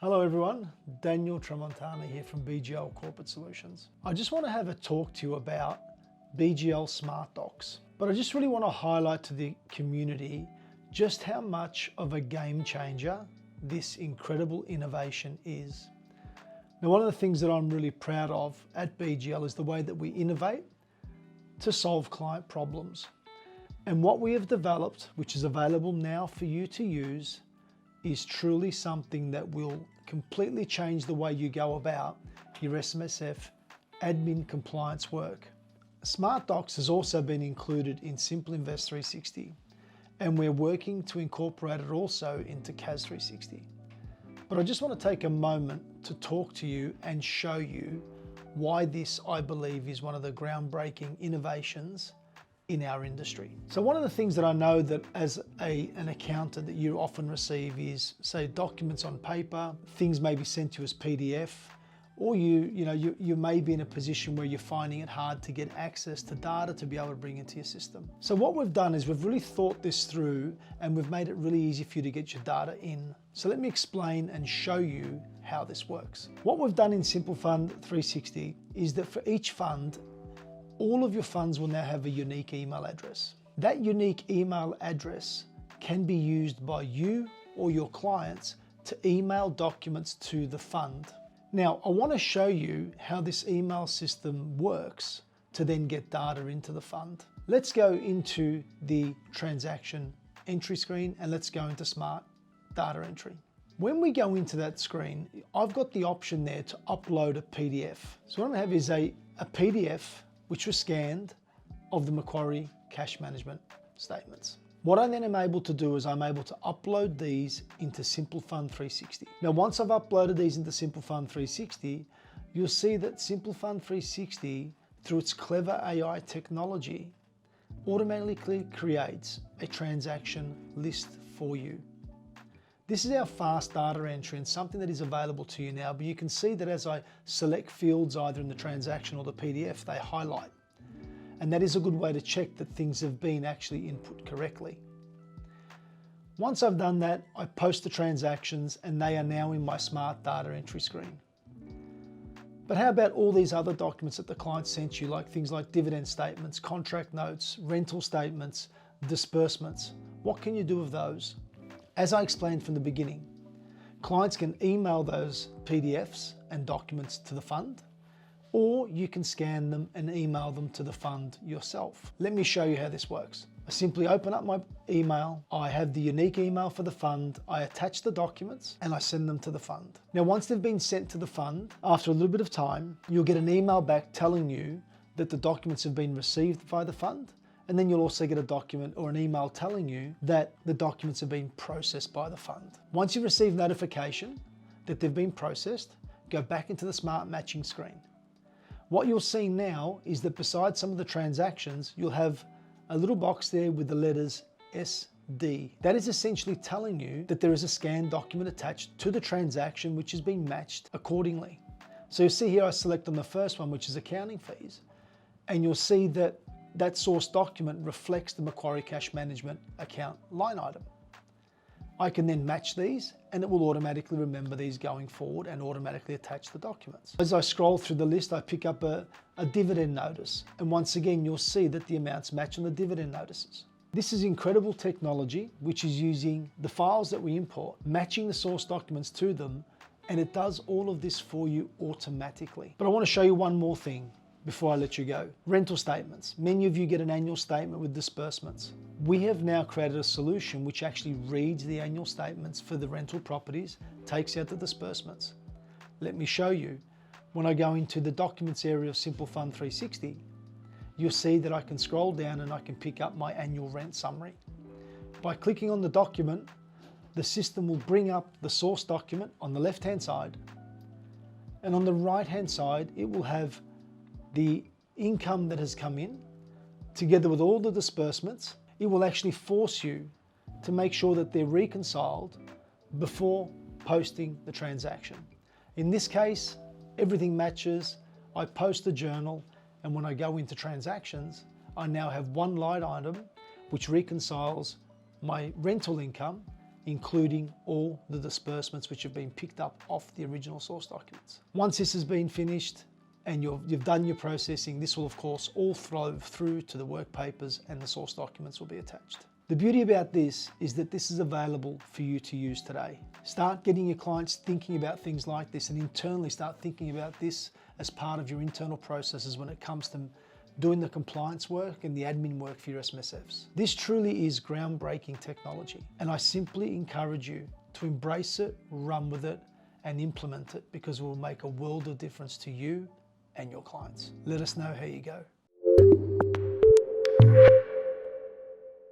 Hello everyone, Daniel Tramontana here from BGL Corporate Solutions. I just want to have a talk to you about BGL SmartDocs, but I just really want to highlight to the community just how much of a game changer this incredible innovation is. Now, one of the things that I'm really proud of at BGL is the way that we innovate to solve client problems. And what we have developed, which is available now for you to use, is truly something that will completely change the way you go about your SMSF admin compliance work. SmartDocs has also been included in Simple Invest 360, and we're working to incorporate it also into CAS 360. But I just want to take a moment to talk to you and show you why this, I believe, is one of the groundbreaking innovations in our industry. So one of the things that I know that as an accountant that you often receive is, say, documents on paper, things may be sent to you as PDF, or you may be in a position where you're finding it hard to get access to data to be able to bring into your system. So what we've done is we've really thought this through and we've made it really easy for you to get your data in. So let me explain and show you how this works. What we've done in Simple Fund 360 is that for each fund, all of your funds will now have a unique email address. That unique email address can be used by you or your clients to email documents to the fund. Now, I want to show you how this email system works to then get data into the fund. Let's go into the transaction entry screen and let's go into Smart Data Entry. When we go into that screen, I've got the option there to upload a PDF. So what I have is a PDF which was scanned of the Macquarie cash management statements. What I then am able to do is I'm able to upload these into Simple Fund 360. Now, once I've uploaded these into Simple Fund 360, you'll see that Simple Fund 360, through its clever AI technology, automatically creates a transaction list for you. This is our fast data entry and something that is available to you now, but you can see that as I select fields either in the transaction or the PDF, they highlight. And that is a good way to check that things have been actually input correctly. Once I've done that, I post the transactions and they are now in my Smart Data Entry screen. But how about all these other documents that the client sent you, like things like dividend statements, contract notes, rental statements, disbursements? What can you do with those? As I explained from the beginning, clients can email those PDFs and documents to the fund, or you can scan them and email them to the fund yourself. Let me show you how this works. I simply open up my email, I have the unique email for the fund, I attach the documents and I send them to the fund. Now, once they've been sent to the fund, after a little bit of time, you'll get an email back telling you that the documents have been received by the fund. And then you'll also get a document or an email telling you that the documents have been processed by the fund. Once you receive notification that they've been processed, go back into the Smart Matching screen. What you'll see now is that besides some of the transactions, you'll have a little box there with the letters SD. That is essentially telling you that there is a scanned document attached to the transaction which has been matched accordingly. So you'll see here I select on the first one, which is accounting fees, and you'll see that that source document reflects the Macquarie Cash Management account line item. I can then match these and it will automatically remember these going forward and automatically attach the documents. As I scroll through the list, I pick up a dividend notice. And once again, you'll see that the amounts match on the dividend notices. This is incredible technology, which is using the files that we import, matching the source documents to them, and it does all of this for you automatically. But I want to show you one more thing before I let you go. Rental statements. Many of you get an annual statement with disbursements. We have now created a solution which actually reads the annual statements for the rental properties, takes out the disbursements. Let me show you. When I go into the documents area of Simple Fund 360, you'll see that I can scroll down and I can pick up my annual rent summary. By clicking on the document, the system will bring up the source document on the left-hand side, and on the right-hand side, it will have the income that has come in, together with all the disbursements. It will actually force you to make sure that they're reconciled before posting the transaction. In this case, everything matches. I post the journal, and when I go into transactions, I now have one line item which reconciles my rental income including all the disbursements which have been picked up off the original source documents. Once this has been finished and you've done your processing, this will of course all flow through to the work papers and the source documents will be attached. The beauty about this is that this is available for you to use today. Start getting your clients thinking about things like this, and internally start thinking about this as part of your internal processes when it comes to doing the compliance work and the admin work for your SMSFs. This truly is groundbreaking technology, and I simply encourage you to embrace it, run with it, and implement it, because it will make a world of difference to you and your clients. Let us know how you go.